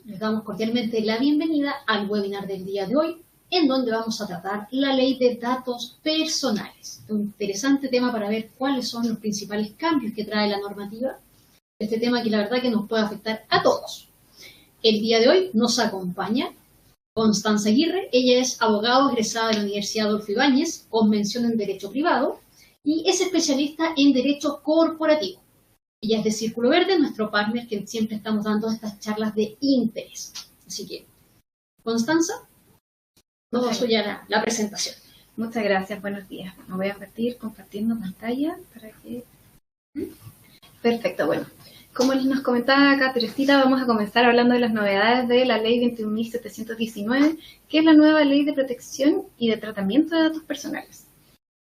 Les damos cordialmente la bienvenida al webinar del día de hoy, en donde vamos a tratar la ley de datos personales. Un interesante tema para ver cuáles son los principales cambios que trae la normativa. Este tema que la verdad que nos puede afectar a todos. El día de hoy nos acompaña Constanza Aguirre. Ella es abogada egresada de la Universidad Adolfo Ibáñez, con mención en Derecho Privado, y es especialista en Derecho Corporativo. Ella es de Círculo Verde, nuestro partner que siempre estamos dando estas charlas de interés. Así que, Constanza, todo suya la presentación. Muchas gracias, buenos días. Me voy a partir compartiendo pantalla para que... Perfecto, bueno. Como nos comentaba acá Teresita, vamos a comenzar hablando de las novedades de la Ley 21.719, que es la nueva Ley de Protección y de Tratamiento de Datos Personales.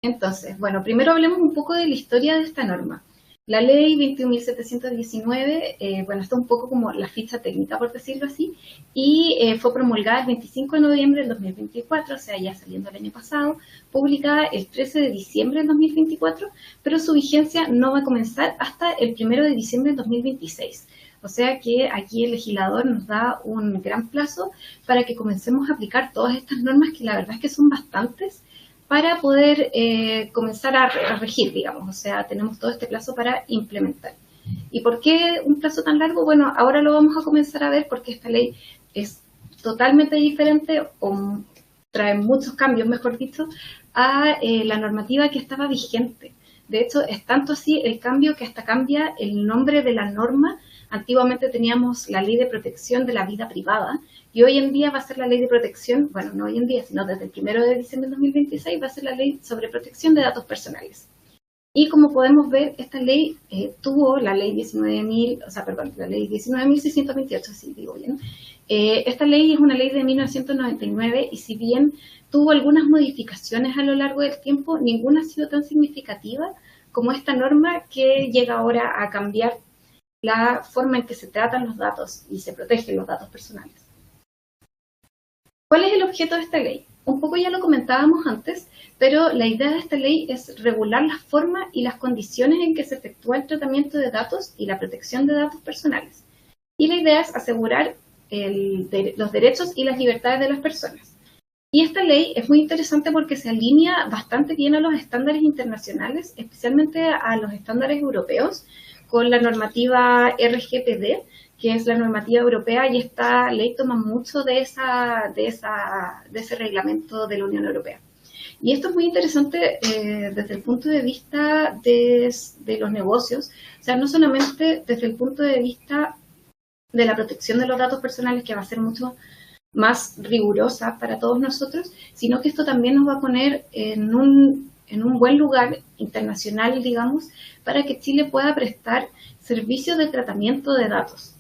Entonces, bueno, primero hablemos un poco de la historia de esta norma. La Ley 21.719, bueno, está un poco como la ficha técnica, por decirlo así, y fue promulgada el 25 de noviembre del 2024, o sea, ya saliendo el año pasado, publicada el 13 de diciembre del 2024, pero su vigencia no va a comenzar hasta el 1 de diciembre del 2026. O sea que aquí el legislador nos da un gran plazo para que comencemos a aplicar todas estas normas, que la verdad es que son bastantes, para poder comenzar a regir, digamos. O sea, tenemos todo este plazo para implementar. ¿Y por qué un plazo tan largo? Bueno, ahora lo vamos a comenzar a ver porque esta ley es totalmente diferente, o trae muchos cambios, mejor dicho, a la normativa que estaba vigente. De hecho, es tanto así el cambio que hasta cambia el nombre de la norma. Antiguamente teníamos la Ley de Protección de la Vida Privada, y hoy en día va a ser la Ley de Protección, bueno, no hoy en día, sino desde el 1 de diciembre de 2026, va a ser la Ley sobre Protección de Datos Personales. Y como podemos ver, esta ley tuvo la Ley 19.000, o sea, perdón, la Ley 19.628, si digo bien. Esta ley es una ley de 1999, y si bien tuvo algunas modificaciones a lo largo del tiempo, ninguna ha sido tan significativa como esta norma que llega ahora a cambiar la forma en que se tratan los datos y se protegen los datos personales. ¿Cuál es el objeto de esta ley? Un poco ya lo comentábamos antes, pero la idea de esta ley es regular la forma y las condiciones en que se efectúa el tratamiento de datos y la protección de datos personales. Y la idea es asegurar los derechos y las libertades de las personas. Y esta ley es muy interesante porque se alinea bastante bien a los estándares internacionales, especialmente a los estándares europeos, con la normativa RGPD, que es la normativa europea, y esta ley toma mucho de ese reglamento de la Unión Europea. Y esto es muy interesante desde el punto de vista de los negocios, o sea, no solamente desde el punto de vista de la protección de los datos personales, que va a ser mucho más rigurosa para todos nosotros, sino que esto también nos va a poner en un buen lugar internacional, digamos, para que Chile pueda prestar servicios de tratamiento de datos.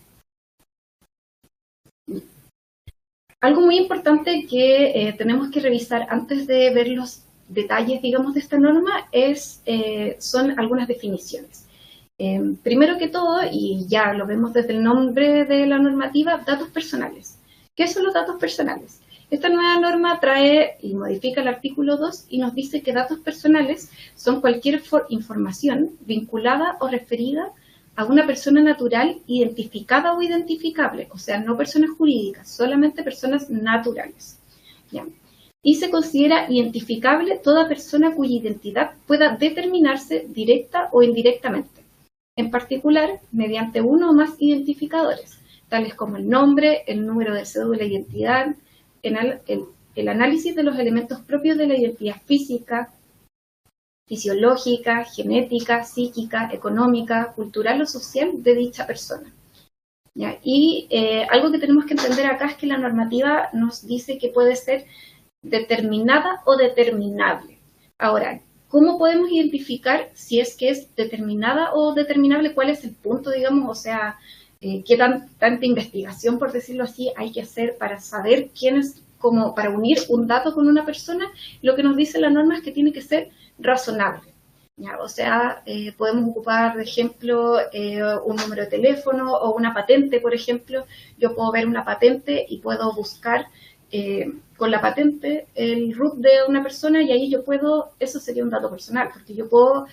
Algo muy importante que tenemos que revisar antes de ver los detalles, digamos, de esta norma son algunas definiciones. Primero que todo, y ya lo vemos desde el nombre de la normativa, datos personales. ¿Qué son los datos personales? Esta nueva norma trae y modifica el artículo 2 y nos dice que datos personales son cualquier información vinculada o referida a una persona natural identificada o identificable, o sea, no personas jurídicas, solamente personas naturales. ¿Ya? Y se considera identificable toda persona cuya identidad pueda determinarse directa o indirectamente, en particular mediante uno o más identificadores, tales como el nombre, el número de cédula de identidad, el análisis de los elementos propios de la identidad física, fisiológica, genética, psíquica, económica, cultural o social de dicha persona. ¿Ya? Y algo que tenemos que entender acá es que la normativa nos dice que puede ser determinada o determinable. Ahora, ¿cómo podemos identificar si es que es determinada o determinable? ¿Cuál es el punto, digamos? O sea, ¿qué tanta investigación, por decirlo así, hay que hacer para saber quién es, como para unir un dato con una persona? Lo que nos dice la norma es que tiene que ser razonable. ¿Ya? O sea, podemos ocupar, de ejemplo, un número de teléfono o una patente, por ejemplo. Yo puedo ver una patente y puedo buscar con la patente el root de una persona, y ahí eso sería un dato personal, porque yo puedo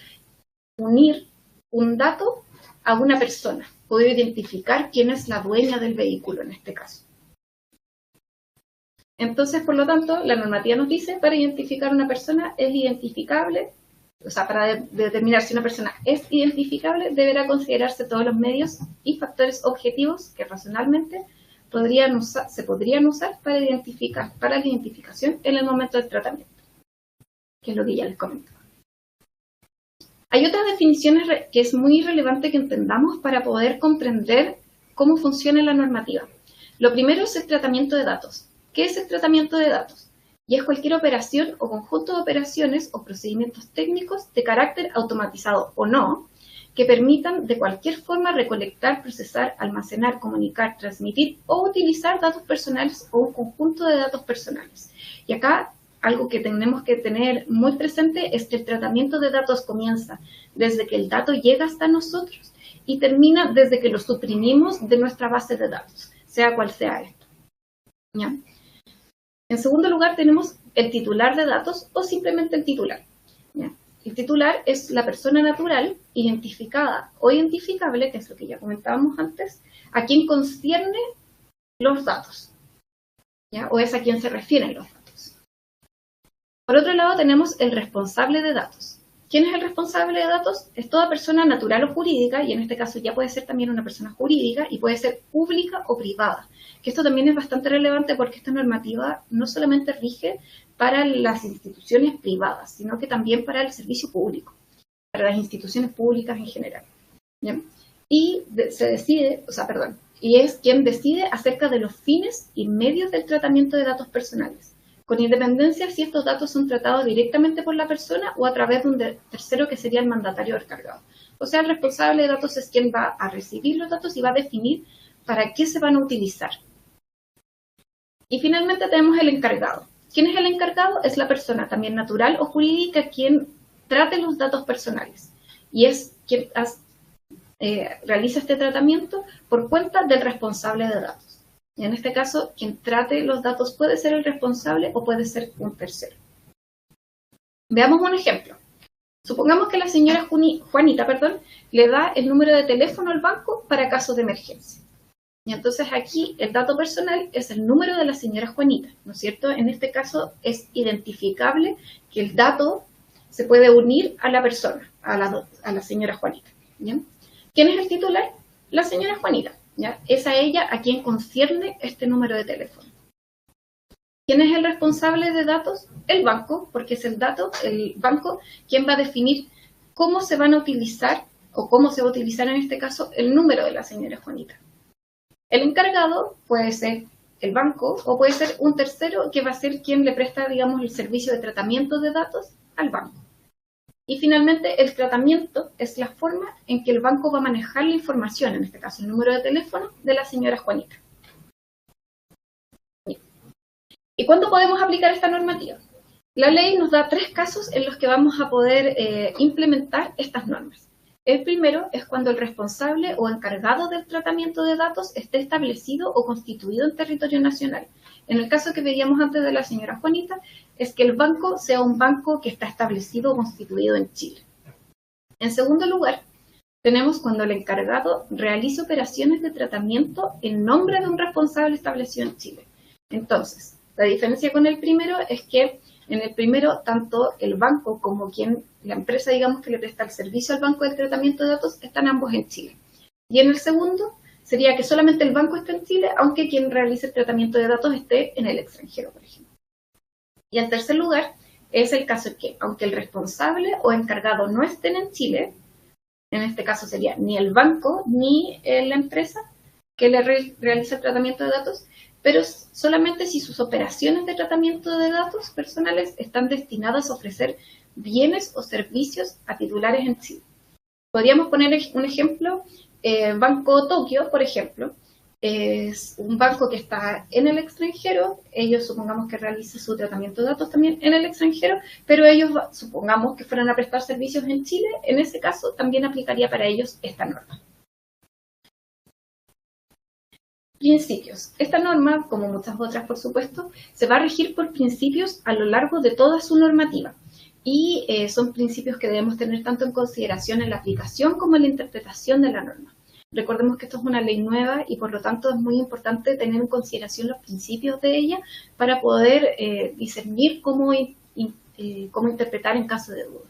unir un dato a una persona, puedo identificar quién es la dueña del vehículo en este caso. Entonces, por lo tanto, la normativa nos dice, para identificar a una persona es identificable, o sea, para determinar si una persona es identificable, deberá considerarse todos los medios y factores objetivos que razonablemente se podrían usar para la identificación en el momento del tratamiento, que es lo que ya les comentaba. Hay otras definiciones que es muy relevante que entendamos para poder comprender cómo funciona la normativa. Lo primero es el tratamiento de datos. ¿Qué es el tratamiento de datos? Y es cualquier operación o conjunto de operaciones o procedimientos técnicos de carácter automatizado o no, que permitan de cualquier forma recolectar, procesar, almacenar, comunicar, transmitir o utilizar datos personales o un conjunto de datos personales. Y acá algo que tenemos que tener muy presente es que el tratamiento de datos comienza desde que el dato llega hasta nosotros y termina desde que lo suprimimos de nuestra base de datos, sea cual sea esto. ¿Ya? En segundo lugar tenemos el titular de datos o simplemente el titular. ¿Ya? El titular es la persona natural identificada o identificable, que es lo que ya comentábamos antes, a quien concierne los datos, ¿ya? O es a quien se refieren los datos. Por otro lado tenemos el responsable de datos. ¿Quién es el responsable de datos? Es toda persona natural o jurídica, y en este caso ya puede ser también una persona jurídica y puede ser pública o privada. Que esto también es bastante relevante porque esta normativa no solamente rige para las instituciones privadas, sino que también para el servicio público, para las instituciones públicas en general. ¿Bien? Y y es quien decide acerca de los fines y medios del tratamiento de datos personales, con independencia si estos datos son tratados directamente por la persona o a través de un tercero que sería el mandatario encargado. O sea, el responsable de datos es quien va a recibir los datos y va a definir para qué se van a utilizar. Y finalmente tenemos el encargado. ¿Quién es el encargado? Es la persona también natural o jurídica quien trate los datos personales y es quien realiza este tratamiento por cuenta del responsable de datos. Y en este caso, quien trate los datos puede ser el responsable o puede ser un tercero. Veamos un ejemplo. Supongamos que la señora Juanita, le da el número de teléfono al banco para casos de emergencia. Y entonces aquí el dato personal es el número de la señora Juanita, ¿no es cierto? En este caso es identificable que el dato se puede unir a la persona, a la señora Juanita. ¿Bien? ¿Quién es el titular? La señora Juanita. ¿Ya? Es a ella a quien concierne este número de teléfono. ¿Quién es el responsable de datos? El banco, porque es el banco quien va a definir cómo se van a utilizar o cómo se va a utilizar en este caso el número de la señora Juanita. El encargado puede ser el banco o puede ser un tercero que va a ser quien le presta, digamos, el servicio de tratamiento de datos al banco. Y finalmente el tratamiento es la forma en que el banco va a manejar la información, en este caso el número de teléfono de la señora Juanita. ¿Y cuándo podemos aplicar esta normativa? La ley nos da 3 casos en los que vamos a poder implementar estas normas. El primero es cuando el responsable o encargado del tratamiento de datos esté establecido o constituido en territorio nacional. En el caso que veíamos antes de la señora Juanita, es que el banco sea un banco que está establecido o constituido en Chile. En segundo lugar, tenemos cuando el encargado realiza operaciones de tratamiento en nombre de un responsable establecido en Chile. Entonces, la diferencia con el primero es que en el primero, tanto el banco como la empresa, digamos, que le presta el servicio al banco del tratamiento de datos, están ambos en Chile. Y en el segundo, sería que solamente el banco está en Chile, aunque quien realice el tratamiento de datos esté en el extranjero, por ejemplo. Y en tercer lugar, es el caso en que, aunque el responsable o encargado no estén en Chile, en este caso sería ni el banco ni la empresa que le realiza el tratamiento de datos, pero solamente si sus operaciones de tratamiento de datos personales están destinadas a ofrecer bienes o servicios a titulares en Chile. Podríamos poner un ejemplo, Banco Tokio, por ejemplo, es un banco que está en el extranjero, ellos supongamos que realicen su tratamiento de datos también en el extranjero, pero ellos supongamos que fueran a prestar servicios en Chile, en ese caso también aplicaría para ellos esta norma. Principios. Esta norma, como muchas otras por supuesto, se va a regir por principios a lo largo de toda su normativa. y son principios que debemos tener tanto en consideración en la aplicación como en la interpretación de la norma. Recordemos que esto es una ley nueva y por lo tanto es muy importante tener en consideración los principios de ella para poder discernir cómo interpretar en caso de duda.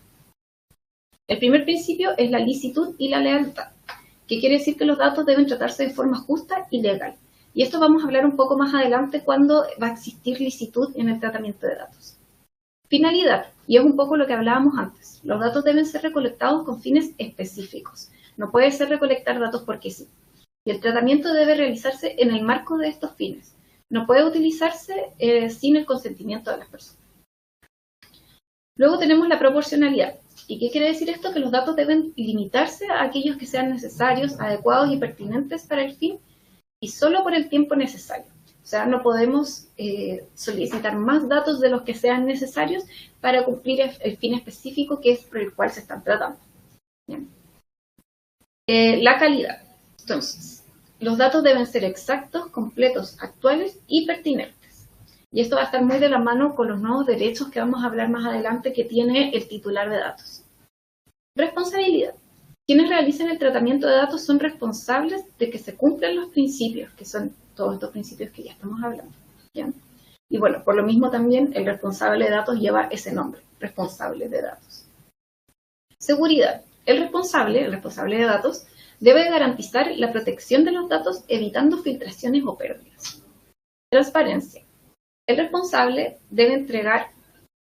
El primer principio es la licitud y la lealtad, que quiere decir que los datos deben tratarse de forma justa y legal. Y esto vamos a hablar un poco más adelante cuando va a existir licitud en el tratamiento de datos. Finalidad, y es un poco lo que hablábamos antes. Los datos deben ser recolectados con fines específicos. No puede ser recolectar datos porque sí. Y el tratamiento debe realizarse en el marco de estos fines. No puede utilizarse sin el consentimiento de las personas. Luego tenemos la proporcionalidad. ¿Y qué quiere decir esto? Que los datos deben limitarse a aquellos que sean necesarios, adecuados y pertinentes para el fin y solo por el tiempo necesario. O sea, no podemos solicitar más datos de los que sean necesarios para cumplir el fin específico que es por el cual se están tratando. Bien. La calidad. Entonces, los datos deben ser exactos, completos, actuales y pertinentes. Y esto va a estar muy de la mano con los nuevos derechos que vamos a hablar más adelante que tiene el titular de datos. Responsabilidad. Quienes realicen el tratamiento de datos son responsables de que se cumplan los principios, que son todos estos principios que ya estamos hablando. ¿Ya? Y bueno, por lo mismo también el responsable de datos lleva ese nombre, responsable de datos. Seguridad. El responsable de datos debe garantizar la protección de los datos evitando filtraciones o pérdidas. Transparencia. El responsable debe entregar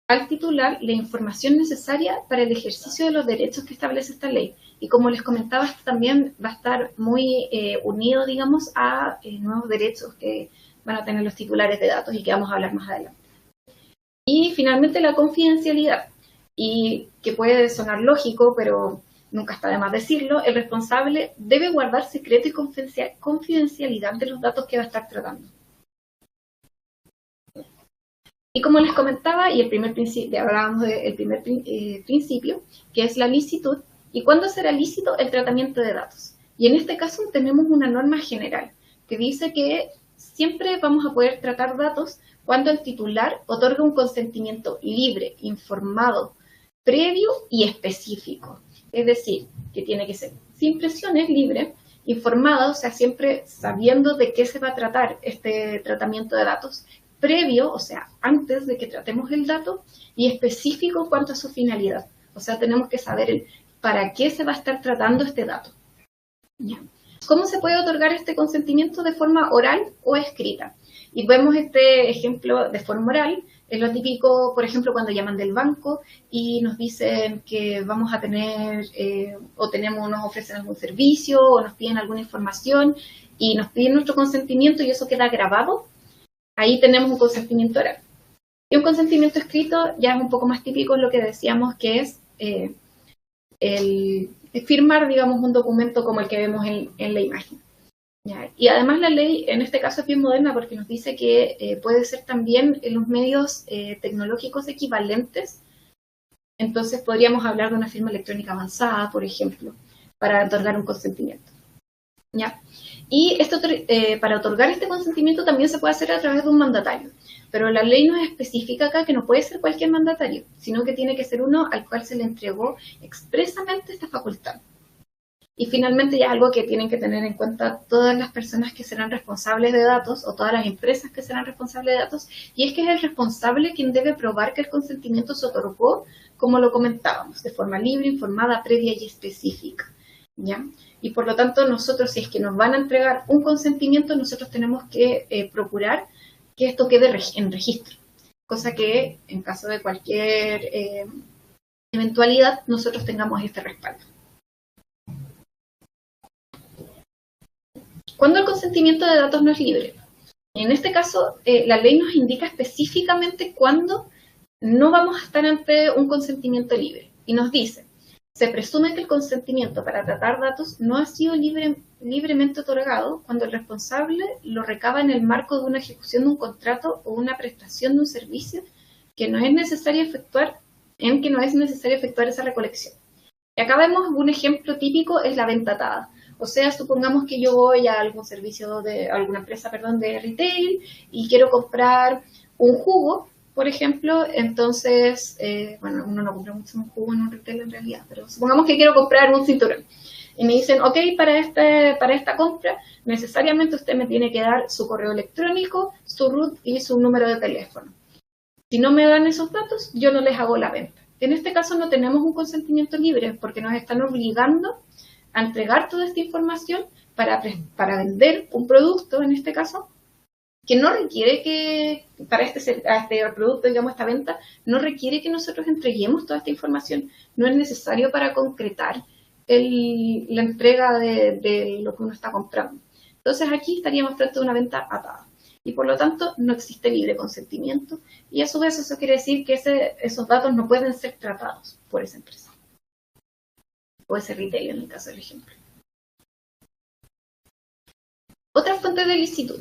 al titular la información necesaria para el ejercicio de los derechos que establece esta ley. Y como les comentaba, esto también va a estar muy unido, digamos, a nuevos derechos que van a tener los titulares de datos y que vamos a hablar más adelante. Y finalmente la confidencialidad. Y que puede sonar lógico, pero nunca está de más decirlo, el responsable debe guardar secreto y confidencialidad de los datos que va a estar tratando. Y como les comentaba, y hablábamos del primer principio, que es la licitud, y cuándo será lícito el tratamiento de datos. Y en este caso tenemos una norma general que dice que siempre vamos a poder tratar datos cuando el titular otorga un consentimiento libre, informado, previo y específico. Es decir, que tiene que ser sin presiones, libre, informado, o sea, siempre sabiendo de qué se va a tratar este tratamiento de datos, previo, o sea, antes de que tratemos el dato, y específico en cuanto a su finalidad. O sea, tenemos que saber para qué se va a estar tratando este dato. ¿Ya? ¿Cómo se puede otorgar este consentimiento? De forma oral o escrita. Y vemos este ejemplo de forma oral, es lo típico, por ejemplo, cuando llaman del banco y nos dicen que vamos a tener, nos ofrecen algún servicio, o nos piden alguna información, y nos piden nuestro consentimiento y eso queda grabado. Ahí tenemos un consentimiento oral. Y un consentimiento escrito ya es un poco más típico, lo que decíamos que es el firmar, digamos, un documento como el que vemos en la imagen. ¿Ya? Y además la ley en este caso es bien moderna porque nos dice que puede ser también en los medios tecnológicos equivalentes. Entonces podríamos hablar de una firma electrónica avanzada, por ejemplo, para otorgar un consentimiento. ¿Ya? Y esto, para otorgar este consentimiento también se puede hacer a través de un mandatario, pero la ley nos especifica acá que no puede ser cualquier mandatario, sino que tiene que ser uno al cual se le entregó expresamente esta facultad. Y finalmente ya algo que tienen que tener en cuenta todas las personas que serán responsables de datos o todas las empresas que serán responsables de datos, y es que es el responsable quien debe probar que el consentimiento se otorgó, como lo comentábamos, de forma libre, informada, previa y específica. ¿Ya? Y por lo tanto nosotros, si es que nos van a entregar un consentimiento, nosotros tenemos que procurar que esto quede en registro, cosa que en caso de cualquier eventualidad nosotros tengamos este respaldo. ¿Cuándo el consentimiento de datos no es libre? En este caso, la ley nos indica específicamente cuándo no vamos a estar ante un consentimiento libre. Y nos dice, se presume que el consentimiento para tratar datos no ha sido libremente otorgado cuando el responsable lo recaba en el marco de una ejecución de un contrato o una prestación de un servicio que no es necesario efectuar esa recolección. Y acá vemos un ejemplo típico, es la venta atada. O sea, supongamos que yo voy a algún servicio alguna empresa, de retail y quiero comprar un jugo por ejemplo, entonces, bueno, uno no compra mucho un jugo en un retail en realidad, pero supongamos que quiero comprar un cinturón. Y me dicen, ok, para esta compra, necesariamente usted me tiene que dar su correo electrónico, su root y su número de teléfono. Si no me dan esos datos, yo no les hago la venta. En este caso no tenemos un consentimiento libre porque nos están obligando a entregar toda esta información para vender un producto, en este caso, que no requiere que, para este producto, digamos, esta venta, no requiere que nosotros entreguemos toda esta información. No es necesario para concretar la entrega de lo que uno está comprando. Entonces aquí estaríamos frente a una venta atada. Y por lo tanto no existe libre consentimiento. Y a su vez eso quiere decir que esos datos no pueden ser tratados por esa empresa. O ese retail en el caso del ejemplo. Otra fuente de licitud.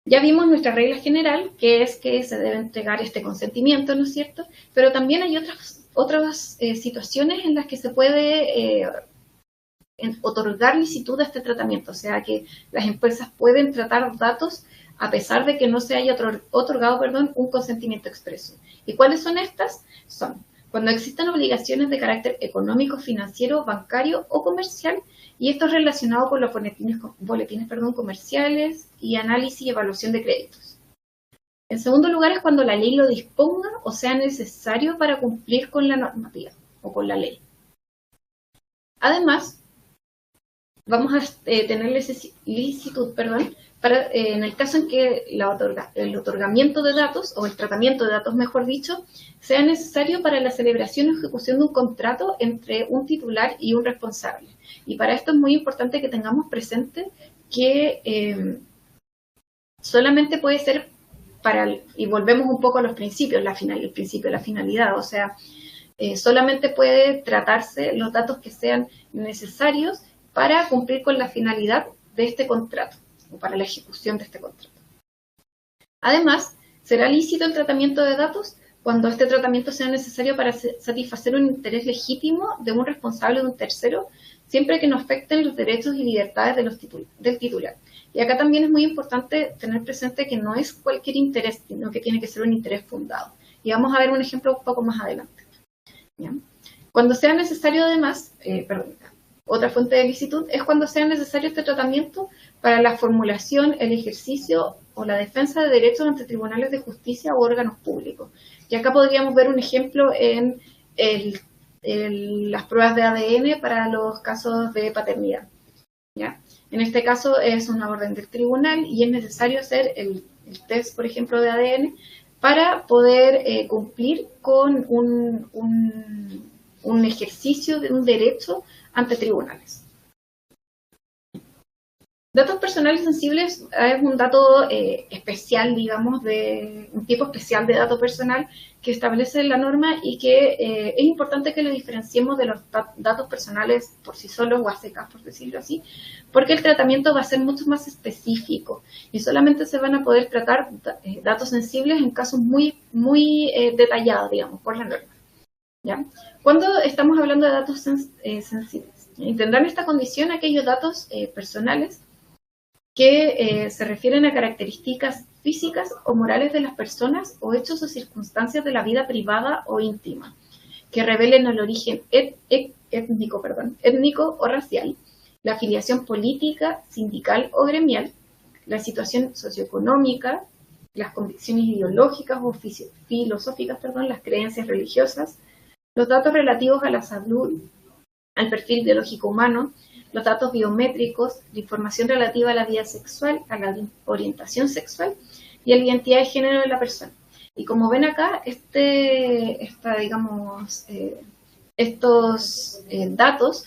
Ya vimos nuestra regla general, que es que se debe entregar este consentimiento, ¿no es cierto? Pero también hay otras situaciones en las que se puede otorgar licitud a este tratamiento. O sea, que las empresas pueden tratar datos a pesar de que no se haya otorgado un consentimiento expreso. ¿Y cuáles son estas? Son cuando existen obligaciones de carácter económico, financiero, bancario o comercial, y esto es relacionado con los boletines comerciales y análisis y evaluación de créditos. En segundo lugar es cuando la ley lo disponga o sea necesario para cumplir con la normativa o con la ley. Además, vamos a tener licitud, en el caso en que el otorgamiento de datos, o el tratamiento de datos, mejor dicho, sea necesario para la celebración o ejecución de un contrato entre un titular y un responsable. Y para esto es muy importante que tengamos presente que solamente puede ser y volvemos un poco a los principios, el principio de la finalidad, o sea, solamente puede tratarse los datos que sean necesarios para cumplir con la finalidad de este contrato, o para la ejecución de este contrato. Además, será lícito el tratamiento de datos cuando este tratamiento sea necesario para satisfacer un interés legítimo de un responsable o de un tercero, siempre que no afecten los derechos y libertades del titular. Y acá también es muy importante tener presente que no es cualquier interés, sino que tiene que ser un interés fundado. Y vamos a ver un ejemplo un poco más adelante. ¿Bien? Cuando sea necesario, además, otra fuente de licitud es cuando sea necesario este tratamiento para la formulación, el ejercicio o la defensa de derechos ante tribunales de justicia u órganos públicos. Y acá podríamos ver un ejemplo en las pruebas de ADN para los casos de paternidad. ¿Ya? En este caso es una orden del tribunal y es necesario hacer el test, por ejemplo, de ADN para poder cumplir con un ejercicio de un derecho ante tribunales. Datos personales sensibles es un dato especial, digamos, de un tipo especial de dato personal que establece la norma y que es importante que lo diferenciemos de los datos personales por sí solos o a secas, por decirlo así, porque el tratamiento va a ser mucho más específico y solamente se van a poder tratar datos sensibles en casos muy detallados, digamos, por la norma. ¿Ya? Cuando estamos hablando de datos sensibles, tendrán esta condición aquellos datos personales que se refieren a características físicas o morales de las personas o hechos o circunstancias de la vida privada o íntima, que revelen el origen étnico o racial, la afiliación política, sindical o gremial, la situación socioeconómica, las convicciones ideológicas o filosóficas, las creencias religiosas, los datos relativos a la salud, al perfil biológico humano, los datos biométricos, la información relativa a la vida sexual, a la orientación sexual y a la identidad de género de la persona. Y como ven acá, estos datos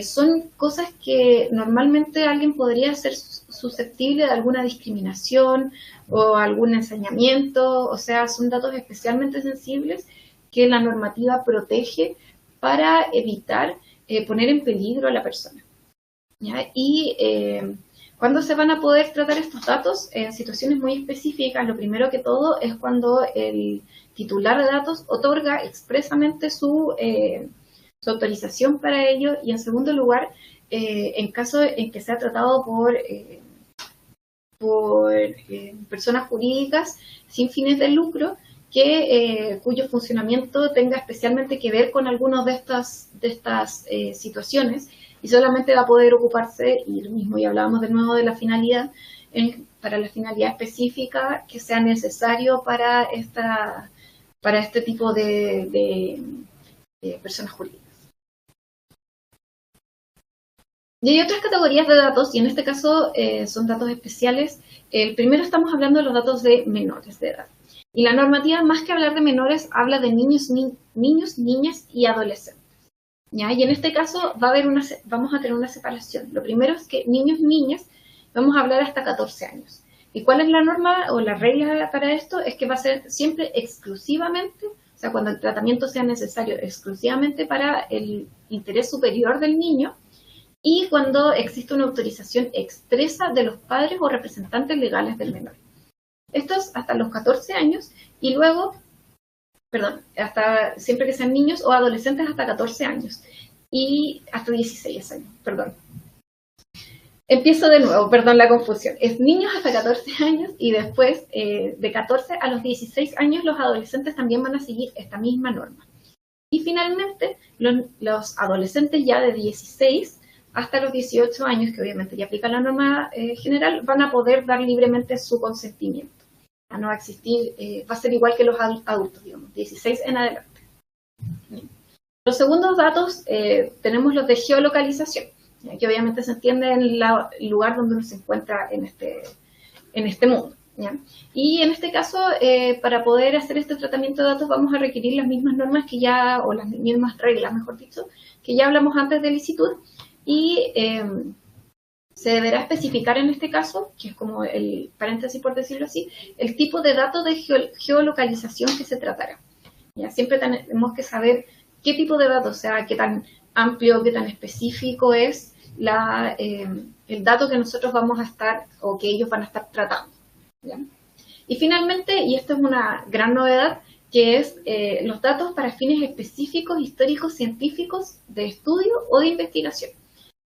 son cosas que normalmente alguien podría ser susceptible de alguna discriminación o algún ensañamiento, o sea, son datos especialmente sensibles que la normativa protege para evitar poner en peligro a la persona. ¿Ya? Y ¿cuándo se van a poder tratar estos datos? En situaciones muy específicas. Lo primero que todo es cuando el titular de datos otorga expresamente su autorización para ello, y en segundo lugar, en caso en que sea tratado por personas jurídicas sin fines de lucro cuyo funcionamiento tenga especialmente que ver con algunas de estas situaciones, y solamente va a poder ocuparse, y lo mismo, y hablábamos de nuevo de la finalidad, para la finalidad específica que sea necesario para este tipo de personas jurídicas. Y hay otras categorías de datos, y en este caso son datos especiales. El primero estamos hablando de los datos de menores de edad. Y la normativa, más que hablar de menores, habla de niños, niñas y adolescentes. ¿Ya? Y en este caso vamos a tener una separación. Lo primero es que niños, niñas, vamos a hablar hasta 14 años. ¿Y cuál es la norma o la regla para esto? Es que va a ser siempre exclusivamente, o sea, cuando el tratamiento sea necesario, exclusivamente para el interés superior del niño, y cuando existe una autorización expresa de los padres o representantes legales del menor. Esto es hasta los 14 años, y luego, hasta siempre que sean niños o adolescentes hasta 14 años, y hasta 16 años, Empiezo de nuevo, la confusión. Es niños hasta 14 años, y después de 14 a los 16 años los adolescentes también van a seguir esta misma norma. Y finalmente, los adolescentes ya de 16 hasta los 18 años, que obviamente ya aplica la norma general, van a poder dar libremente su consentimiento. No va a existir, va a ser igual que los adultos, 16 en adelante. Los segundos datos tenemos los de geolocalización, que obviamente se entiende en el lugar donde uno se encuentra en este mundo. ¿Ya? Y en este caso, para poder hacer este tratamiento de datos vamos a requerir las mismas normas o las mismas reglas, mejor dicho, que ya hablamos antes de licitud, y se deberá especificar en este caso, que es como el paréntesis por decirlo así, el tipo de datos de geolocalización que se tratará. ¿Ya? Siempre tenemos que saber qué tipo de datos, o sea, qué tan amplio, qué tan específico es el dato que nosotros vamos a estar, o que ellos van a estar tratando. ¿Ya? Y finalmente, y esto es una gran novedad, que es los datos para fines específicos, históricos, científicos, de estudio o de investigación.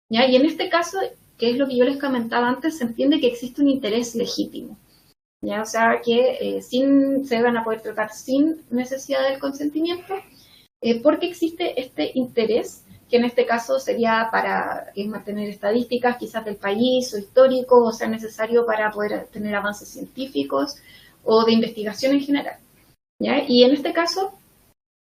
¿Ya? Y en este caso, que es lo que yo les comentaba antes, se entiende que existe un interés legítimo. ¿Ya? O sea, que se van a poder tratar sin necesidad del consentimiento, porque existe este interés, que en este caso sería para mantener estadísticas quizás del país o histórico, o sea necesario para poder tener avances científicos o de investigación en general. ¿Ya? Y en este caso,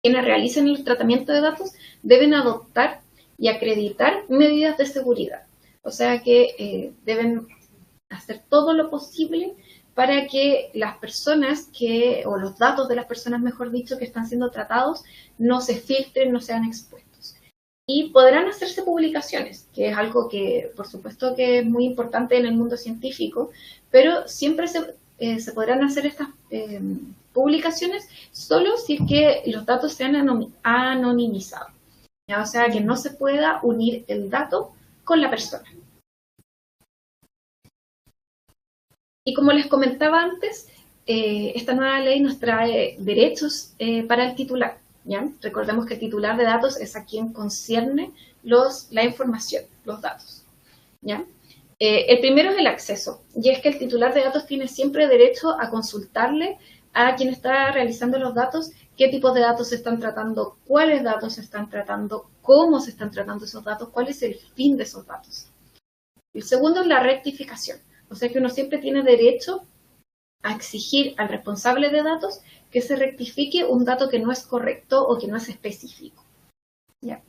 quienes realicen el tratamiento de datos deben adoptar y acreditar medidas de seguridad. O sea que deben hacer todo lo posible para que las personas o los datos de las personas, mejor dicho, que están siendo tratados, no se filtren, no sean expuestos. Y podrán hacerse publicaciones, que es algo que, por supuesto, que es muy importante en el mundo científico, pero siempre se podrán hacer estas publicaciones solo si es que los datos sean anonimizados. ¿Ya? O sea, que no se pueda unir el dato con la persona. Y como les comentaba antes, esta nueva ley nos trae derechos para el titular. ¿Ya? Recordemos que el titular de datos es a quien concierne la información, los datos. ¿Ya? El primero es el acceso, y es que el titular de datos tiene siempre derecho a consultarle a quien está realizando los datos qué tipos de datos se están tratando, cuáles datos se están tratando, cómo se están tratando esos datos, cuál es el fin de esos datos. El segundo es la rectificación, o sea que uno siempre tiene derecho a exigir al responsable de datos que se rectifique un dato que no es correcto o que no es específico. ¿Ya?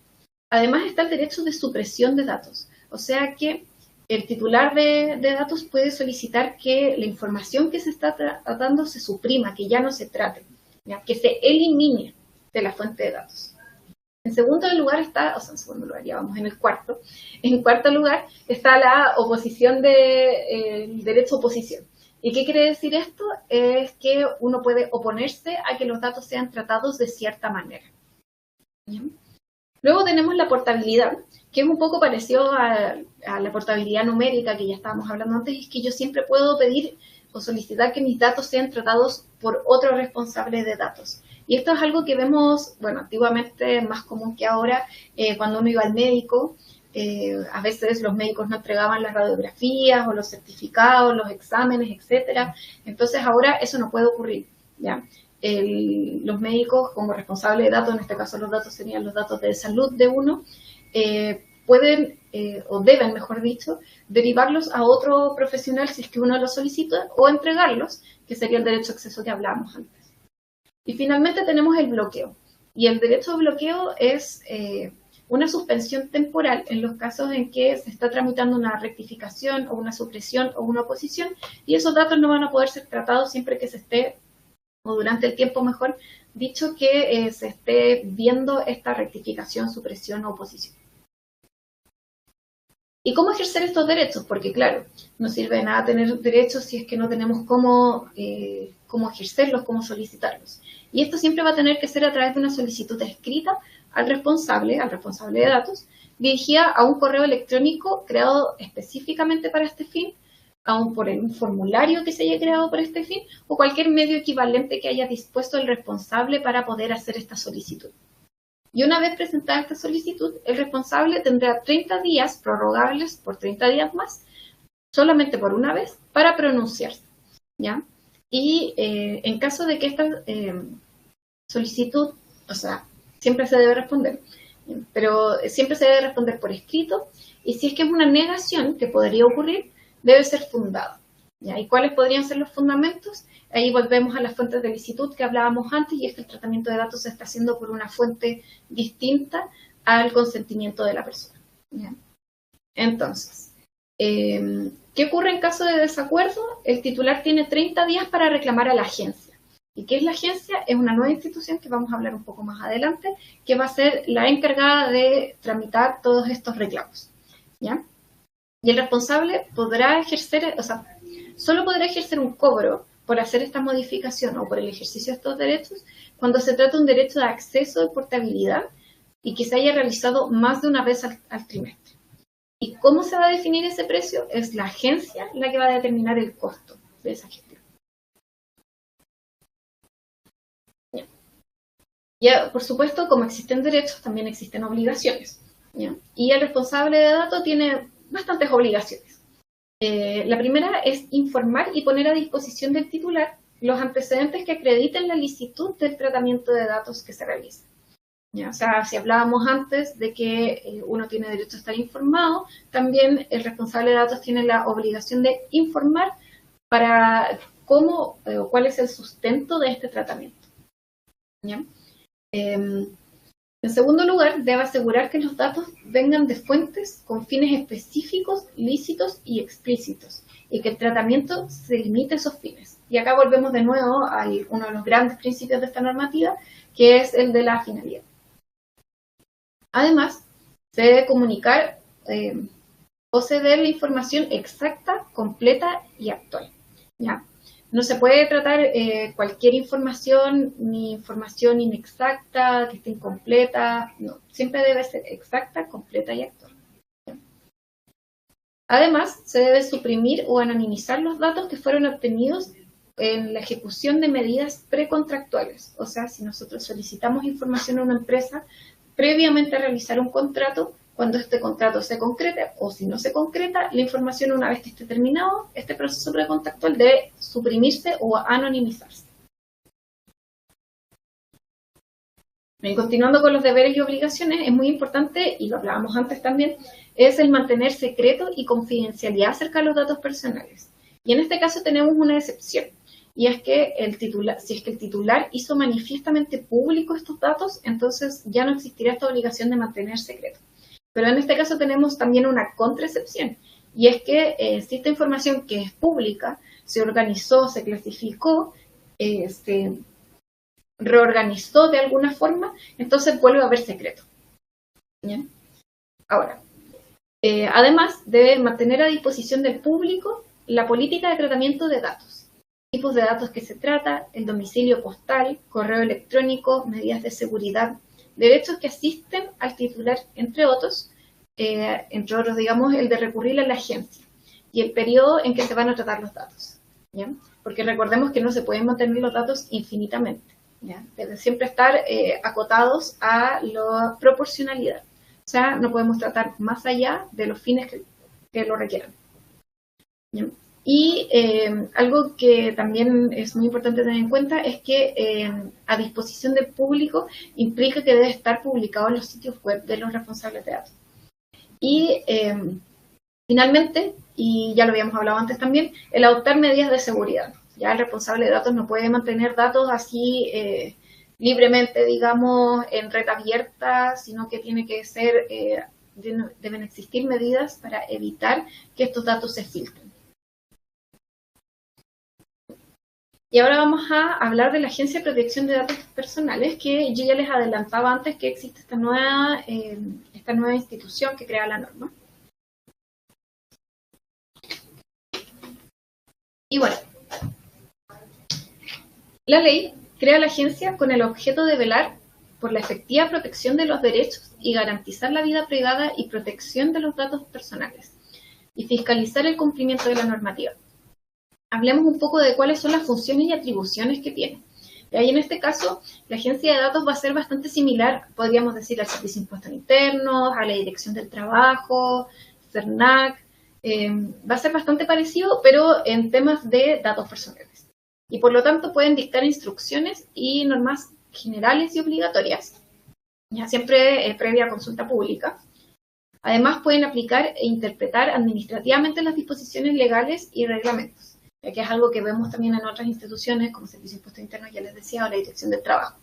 Además está el derecho de supresión de datos, o sea que el titular de datos puede solicitar que la información que se está tratando se suprima, que ya no se trate, ¿ya? Que se elimine de la fuente de datos. En segundo lugar ya vamos en el cuarto. En cuarto lugar está la oposición el derecho a oposición. ¿Y qué quiere decir esto? Es que uno puede oponerse a que los datos sean tratados de cierta manera. ¿Bien? Luego tenemos la portabilidad, que es un poco parecido a la portabilidad numérica que ya estábamos hablando antes, es que yo siempre puedo pedir o solicitar que mis datos sean tratados por otro responsable de datos. Y esto es algo que vemos, antiguamente más común que ahora, cuando uno iba al médico, a veces los médicos no entregaban las radiografías o los certificados, los exámenes, etcétera. Entonces ahora eso no puede ocurrir, ¿ya? los médicos como responsables de datos, en este caso los datos serían los datos de salud de uno, pueden, o deben, mejor dicho, derivarlos a otro profesional si es que uno lo solicita, o entregarlos, que sería el derecho a acceso que hablábamos antes. Y finalmente tenemos el bloqueo. Y el derecho de bloqueo es una suspensión temporal en los casos en que se está tramitando una rectificación o una supresión o una oposición, y esos datos no van a poder ser tratados siempre que se esté, o durante el tiempo mejor dicho, que se esté viendo esta rectificación, supresión o oposición. ¿Y cómo ejercer estos derechos? Porque claro, no sirve de nada tener derechos si es que no tenemos cómo ejercerlos, cómo solicitarlos. Y esto siempre va a tener que ser a través de una solicitud escrita al responsable de datos, dirigida a un correo electrónico creado específicamente para este fin, aún por un formulario que se haya creado para este fin, o cualquier medio equivalente que haya dispuesto el responsable para poder hacer esta solicitud. Y una vez presentada esta solicitud, el responsable tendrá 30 días prorrogables por 30 días más, solamente por una vez, para pronunciarse, ¿ya? Y en caso de que esta solicitud, o sea, siempre se debe responder, pero siempre se debe responder por escrito, y si es que es una negación que podría ocurrir, debe ser fundada, ¿ya? ¿Y cuáles podrían ser los fundamentos? Ahí volvemos a las fuentes de licitud que hablábamos antes, y es que el tratamiento de datos se está haciendo por una fuente distinta al consentimiento de la persona, ¿ya? Entonces, ¿qué ocurre en caso de desacuerdo? El titular tiene 30 días para reclamar a la agencia. ¿Y qué es la agencia? Es una nueva institución que vamos a hablar un poco más adelante, que va a ser la encargada de tramitar todos estos reclamos, ¿ya? Y el responsable podrá ejercer, o sea, solo podrá ejercer un cobro por hacer esta modificación o por el ejercicio de estos derechos cuando se trata de un derecho de acceso de portabilidad y que se haya realizado más de una vez al trimestre. ¿Y cómo se va a definir ese precio? Es la agencia la que va a determinar el costo de esa gestión. Ya, por supuesto, como existen derechos, también existen obligaciones, ¿ya? Y el responsable de datos tiene bastantes obligaciones. La primera es informar y poner a disposición del titular los antecedentes que acrediten la licitud del tratamiento de datos que se realiza, ¿ya? O sea, si hablábamos antes de que uno tiene derecho a estar informado, también el responsable de datos tiene la obligación de informar para cómo o cuál es el sustento de este tratamiento, ¿ya? En segundo lugar, debe asegurar que los datos vengan de fuentes con fines específicos, lícitos y explícitos, y que el tratamiento se limite a esos fines. Y acá volvemos de nuevo a uno de los grandes principios de esta normativa, que es el de la finalidad. Además, se debe comunicar o ceder la información exacta, completa y actual, ¿ya? No se puede tratar cualquier información, ni información inexacta, que esté incompleta. No, siempre debe ser exacta, completa y actual. Además, se debe suprimir o anonimizar los datos que fueron obtenidos en la ejecución de medidas precontractuales. O sea, si nosotros solicitamos información a una empresa previamente a realizar un contrato, cuando este contrato se concrete o si no se concreta, la información una vez que esté terminado, este proceso precontractual debe suprimirse o anonimizarse. Bien, continuando con los deberes y obligaciones, es muy importante, y lo hablábamos antes también, es el mantener secreto y confidencialidad acerca de los datos personales. Y en este caso tenemos una excepción, y es que si es que el titular hizo manifiestamente público estos datos, entonces ya no existirá esta obligación de mantener secreto. Pero en este caso tenemos también una contraexcepción, y es que si esta información que es pública se organizó, se clasificó, se reorganizó de alguna forma, entonces vuelve a haber secreto, ¿ya? Ahora, además debe mantener a disposición del público la política de tratamiento de datos, tipos de datos que se trata, el domicilio postal, correo electrónico, medidas de seguridad, derechos que asisten al titular, entre otros, digamos, el de recurrir a la agencia y el periodo en que se van a tratar los datos, ¿ya? Porque recordemos que no se pueden mantener los datos infinitamente, ¿ya? Deben siempre estar acotados a la proporcionalidad, o sea, no podemos tratar más allá de los fines que lo requieran, ¿ya? Y algo que también es muy importante tener en cuenta es que a disposición del público implica que debe estar publicado en los sitios web de los responsables de datos. Y finalmente, y ya lo habíamos hablado antes también, el adoptar medidas de seguridad. Ya el responsable de datos no puede mantener datos así libremente, digamos, en red abierta, sino que tiene que ser, deben existir medidas para evitar que estos datos se filtren. Y ahora vamos a hablar de la Agencia de Protección de Datos Personales, que yo ya les adelantaba antes que existe esta nueva institución que crea la norma. Y bueno, la ley crea la agencia con el objeto de velar por la efectiva protección de los derechos y garantizar la vida privada y protección de los datos personales, y fiscalizar el cumplimiento de la normativa. Hablemos un poco de cuáles son las funciones y atribuciones que tiene. Y ahí en este caso, la agencia de datos va a ser bastante similar, podríamos decir, al Servicio de Impuestos Internos, a la Dirección del Trabajo, CERNAC. Va a ser bastante parecido, pero en temas de datos personales. Y por lo tanto pueden dictar instrucciones y normas generales y obligatorias, ya siempre previa consulta pública. Además pueden aplicar e interpretar administrativamente las disposiciones legales y reglamentos, ya que es algo que vemos también en otras instituciones como Servicio de Impuestos Internos, ya les decía, o la Dirección del Trabajo.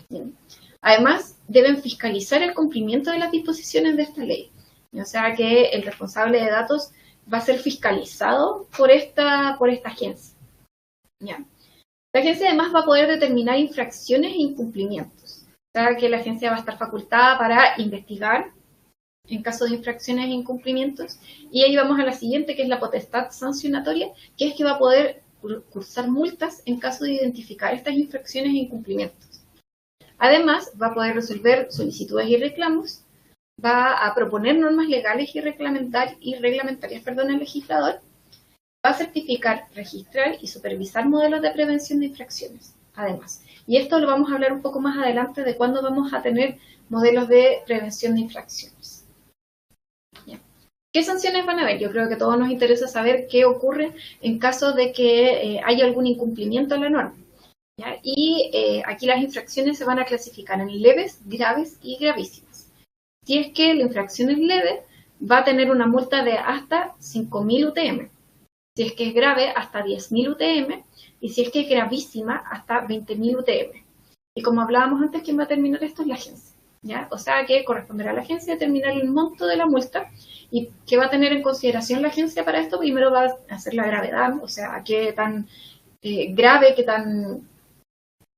Bien. Además, deben fiscalizar el cumplimiento de las disposiciones de esta ley, o sea que el responsable de datos va a ser fiscalizado por esta agencia. ¿Ya? La agencia además va a poder determinar infracciones e incumplimientos, o sea que la agencia va a estar facultada para investigar en caso de infracciones e incumplimientos, y ahí vamos a la siguiente, que es la potestad sancionatoria, que es que va a poder cursar multas en caso de identificar estas infracciones e incumplimientos. Además, va a poder resolver solicitudes y reclamos, va a proponer normas legales y reglamentarias al legislador, va a certificar, registrar y supervisar modelos de prevención de infracciones, además. Y esto lo vamos a hablar un poco más adelante de cuándo vamos a tener modelos de prevención de infracciones. ¿Ya? ¿Qué sanciones van a haber? Yo creo que a todos nos interesa saber qué ocurre en caso de que haya algún incumplimiento en la norma. ¿Ya? Y aquí las infracciones se van a clasificar en leves, graves y gravísimas. Si es que la infracción es leve, va a tener una multa de hasta 5.000 UTM. Si es que es grave, hasta 10.000 UTM, y si es que es gravísima, hasta 20.000 UTM. Y como hablábamos antes, ¿quién va a determinar esto? Es la agencia, ¿ya? O sea que corresponderá a la agencia determinar el monto de la multa, y ¿qué va a tener en consideración la agencia para esto? Primero va a hacer la gravedad, o sea, qué tan grave, qué tan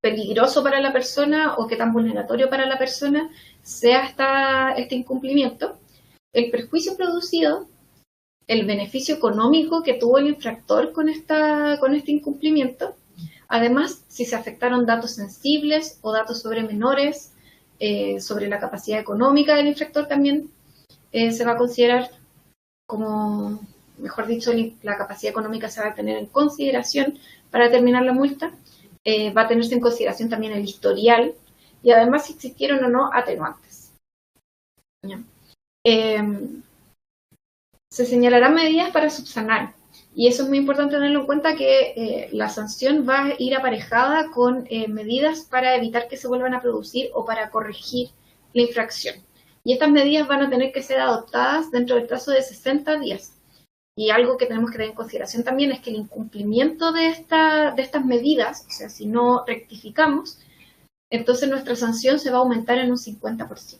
peligroso para la persona, o qué tan vulneratorio para la persona sea este incumplimiento, el perjuicio producido, el beneficio económico que tuvo el infractor con este incumplimiento, además si se afectaron datos sensibles o datos sobre menores, sobre la capacidad económica del infractor también se va a considerar como, mejor dicho, la capacidad económica se va a tener en consideración para determinar la multa, va a tenerse en consideración también el historial y además si existieron o no atenuantes. ¿Ya? Se señalarán medidas para subsanar, y eso es muy importante tenerlo en cuenta, que la sanción va a ir aparejada con medidas para evitar que se vuelvan a producir o para corregir la infracción. Y estas medidas van a tener que ser adoptadas dentro del plazo de 60 días. Y algo que tenemos que tener en consideración también es que el incumplimiento de estas medidas, o sea, si no rectificamos, entonces nuestra sanción se va a aumentar en un 50%.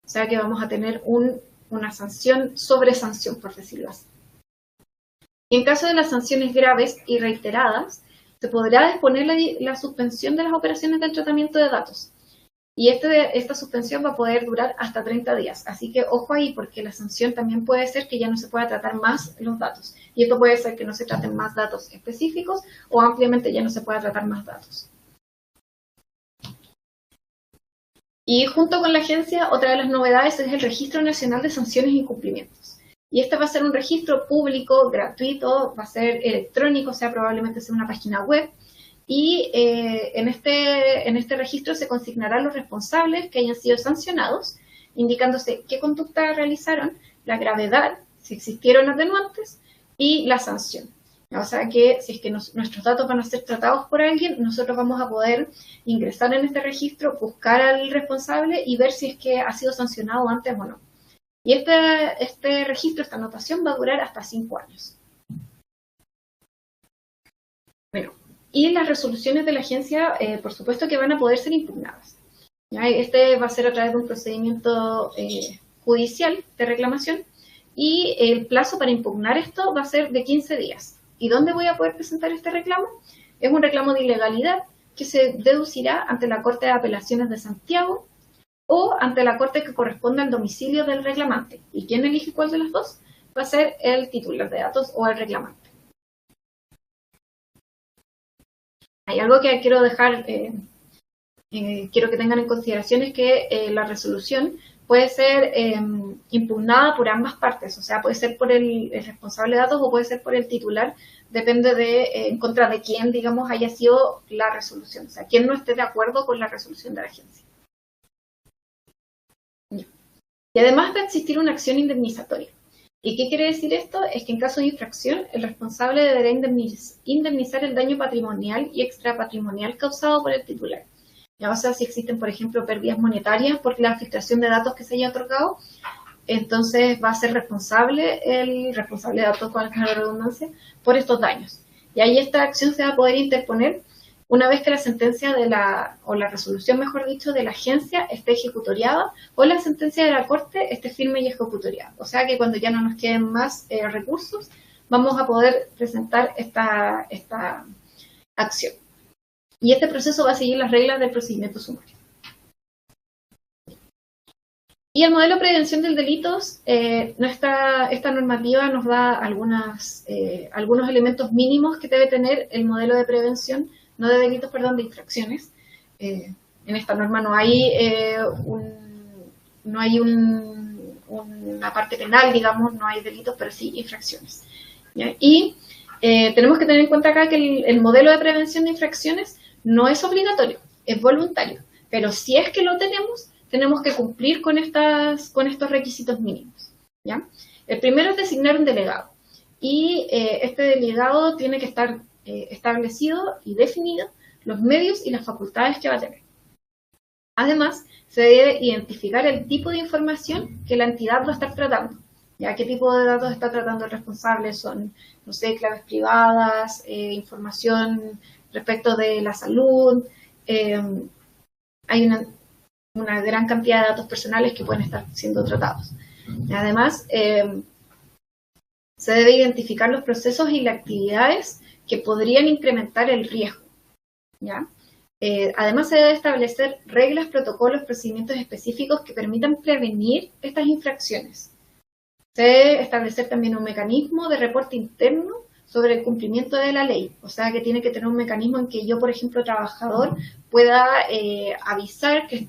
O sea que vamos a tener una sanción sobre sanción, por decirlo así. Y en caso de las sanciones graves y reiteradas, se podrá disponer la suspensión de las operaciones del tratamiento de datos. Y esta suspensión va a poder durar hasta 30 días. Así que ojo ahí, porque la sanción también puede ser que ya no se pueda tratar más los datos. Y esto puede ser que no se traten más datos específicos o ampliamente ya no se pueda tratar más datos. Y junto con la agencia, otra de las novedades es el Registro Nacional de Sanciones e Incumplimientos. Y este va a ser un registro público, gratuito, va a ser electrónico, o sea, probablemente sea una página web. Y en este registro se consignarán los responsables que hayan sido sancionados, indicándose qué conducta realizaron, la gravedad, si existieron atenuantes, y la sanción. O sea que si es que nuestros datos van a ser tratados por alguien, nosotros vamos a poder ingresar en este registro, buscar al responsable y ver si es que ha sido sancionado antes o no. Y este registro, esta anotación, va a durar hasta 5 años. Bueno, y las resoluciones de la agencia, por supuesto que van a poder ser impugnadas. ¿Ya? Este va a ser a través de un procedimiento judicial de reclamación y el plazo para impugnar esto va a ser de 15 días. ¿Y dónde voy a poder presentar este reclamo? Es un reclamo de ilegalidad que se deducirá ante la Corte de Apelaciones de Santiago o ante la corte que corresponda al domicilio del reclamante. ¿Y quién elige cuál de las dos? Va a ser el titular de datos o el reclamante. Hay algo que quiero dejar, quiero que tengan en consideración, es que la resolución puede ser impugnada por ambas partes, o sea, puede ser por el responsable de datos o puede ser por el titular, depende de en contra de quién, digamos, haya sido la resolución, o sea, quién no esté de acuerdo con la resolución de la agencia. Y además va a existir una acción indemnizatoria. ¿Y qué quiere decir esto? Es que en caso de infracción, el responsable deberá indemnizar el daño patrimonial y extrapatrimonial causado por el titular. Ya, o sea, si existen, por ejemplo, pérdidas monetarias por la filtración de datos que se haya otorgado, entonces va a ser responsable el responsable de datos, con la redundancia, por estos daños. Y ahí esta acción se va a poder interponer una vez que la sentencia o la resolución, mejor dicho, de la agencia esté ejecutoriada o la sentencia de la corte esté firme y ejecutoriada. O sea que cuando ya no nos queden más recursos, vamos a poder presentar esta acción. Y este proceso va a seguir las reglas del procedimiento sumario. Y el modelo de prevención del delitos, esta normativa nos da algunos elementos mínimos que debe tener el modelo de prevención, no de delitos, perdón, de infracciones. En esta norma no hay una parte penal, digamos, no hay delitos, pero sí infracciones. ¿Ya? Y tenemos que tener en cuenta acá que el modelo de prevención de infracciones no es obligatorio, es voluntario, pero si es que lo tenemos que cumplir con estos requisitos mínimos. ¿Ya? El primero es designar un delegado, y este delegado tiene que estar establecido y definido los medios y las facultades que va a tener. Además, se debe identificar el tipo de información que la entidad va a estar tratando. ¿Ya? ¿Qué tipo de datos está tratando el responsable? Son, no sé, claves privadas, información respecto de la salud. Hay una gran cantidad de datos personales que pueden estar siendo tratados. Además, se debe identificar los procesos y las actividades que podrían incrementar el riesgo. ¿Ya? Además, se debe establecer reglas, protocolos, procedimientos específicos que permitan prevenir estas infracciones. Se debe establecer también un mecanismo de reporte interno sobre el cumplimiento de la ley. O sea, que tiene que tener un mecanismo en que yo, por ejemplo, trabajador, pueda avisar que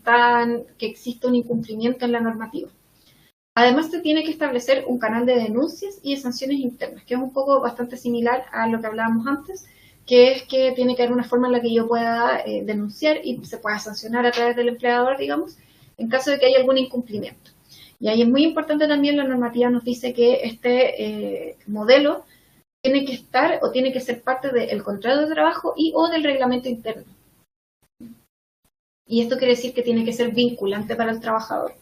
existe un incumplimiento en la normativa. Además, se tiene que establecer un canal de denuncias y de sanciones internas, que es un poco bastante similar a lo que hablábamos antes, que es que tiene que haber una forma en la que yo pueda denunciar y se pueda sancionar a través del empleador, digamos, en caso de que haya algún incumplimiento. Y ahí es muy importante también, la normativa nos dice que este modelo tiene que estar o tiene que ser parte del contrato de trabajo o del reglamento interno. Y esto quiere decir que tiene que ser vinculante para el trabajador.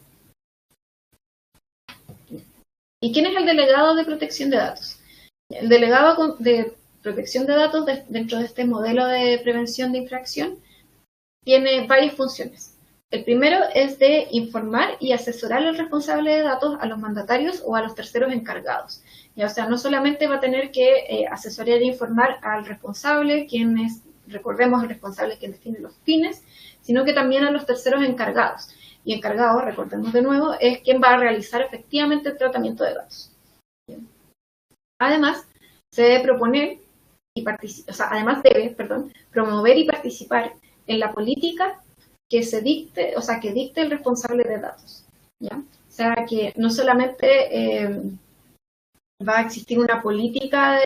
¿Y quién es el delegado de protección de datos? El delegado de protección de datos dentro de este modelo de prevención de infracción tiene varias funciones. El primero es de informar y asesorar al responsable de datos, a los mandatarios o a los terceros encargados. O sea, no solamente va a tener que asesorar e informar al responsable, quien es, recordemos, el responsable es quien define los fines, sino que también a los terceros encargados. Y encargado, recordemos de nuevo, es quien va a realizar efectivamente el tratamiento de datos. Bien. Además, se debe promover y participar en la política que se dicte, o sea, que dicte el responsable de datos. ¿Ya? O sea, que no solamente va a existir una política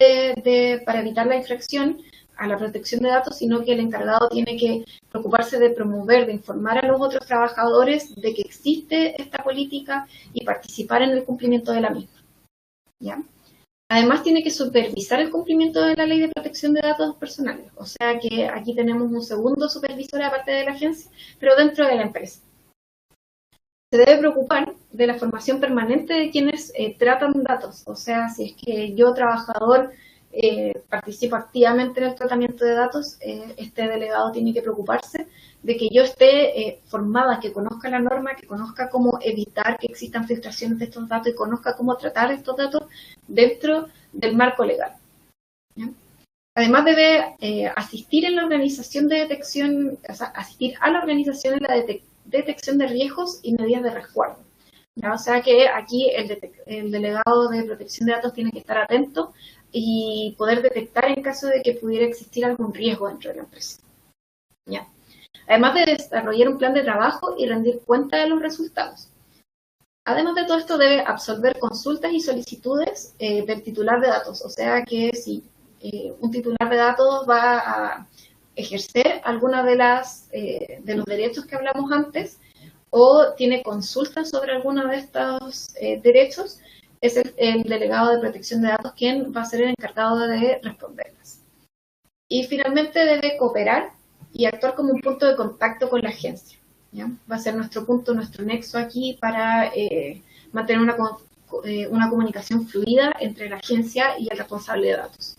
para evitar la infracción a la protección de datos, sino que el encargado tiene que preocuparse de promover, de informar a los otros trabajadores de que existe esta política y participar en el cumplimiento de la misma. ¿Ya? Además, tiene que supervisar el cumplimiento de la Ley de Protección de Datos Personales. O sea que aquí tenemos un segundo supervisor aparte de la agencia, pero dentro de la empresa. Se debe preocupar de la formación permanente de quienes tratan datos. O sea, si es que yo, trabajador, participo activamente en el tratamiento de datos, este delegado tiene que preocuparse de que yo esté formada, que conozca la norma, que conozca cómo evitar que existan filtraciones de estos datos y conozca cómo tratar estos datos dentro del marco legal. ¿Ya? Además debe asistir en la organización de detección, o sea, asistir a la organización en la detección de riesgos y medidas de resguardo. ¿Ya? O sea que aquí el delegado de protección de datos tiene que estar atento y poder detectar en caso de que pudiera existir algún riesgo dentro de la empresa. ¿Ya? Además de desarrollar un plan de trabajo y rendir cuenta de los resultados. Además de todo esto, debe absolver consultas y solicitudes del titular de datos. O sea que si un titular de datos va a ejercer alguna de los derechos que hablamos antes o tiene consultas sobre alguno de estos derechos, es el delegado de protección de datos quien va a ser el encargado de responderlas. Y finalmente debe cooperar y actuar como un punto de contacto con la agencia. ¿Ya? Va a ser nuestro punto, nuestro nexo aquí para mantener una comunicación fluida entre la agencia y el responsable de datos.